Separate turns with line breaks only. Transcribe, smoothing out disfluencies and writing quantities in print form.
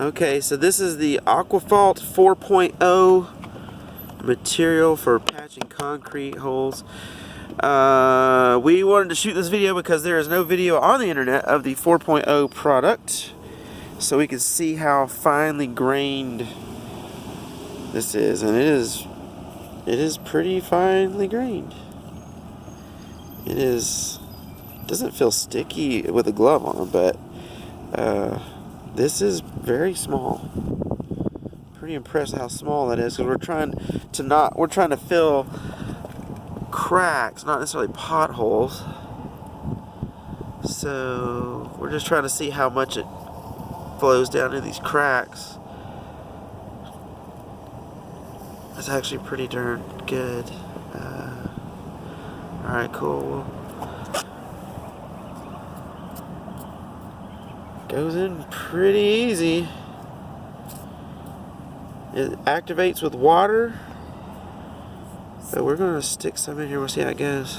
Okay, so this is the Aquaphalt 4.0 material for patching concrete holes. We wanted to shoot this video because there is no video on the internet of the 4.0 product, so we can see how finely grained this is, and it is pretty finely grained. It doesn't feel sticky with a glove on, but this is very small. Pretty impressed how small that is, because we're trying to fill cracks, not necessarily potholes. So we're just trying to see how much it flows down into these cracks. It's actually pretty darn good. Alright, cool. Goes in pretty easy. It activates with water. So we're going to stick some in here. We'll see how it goes.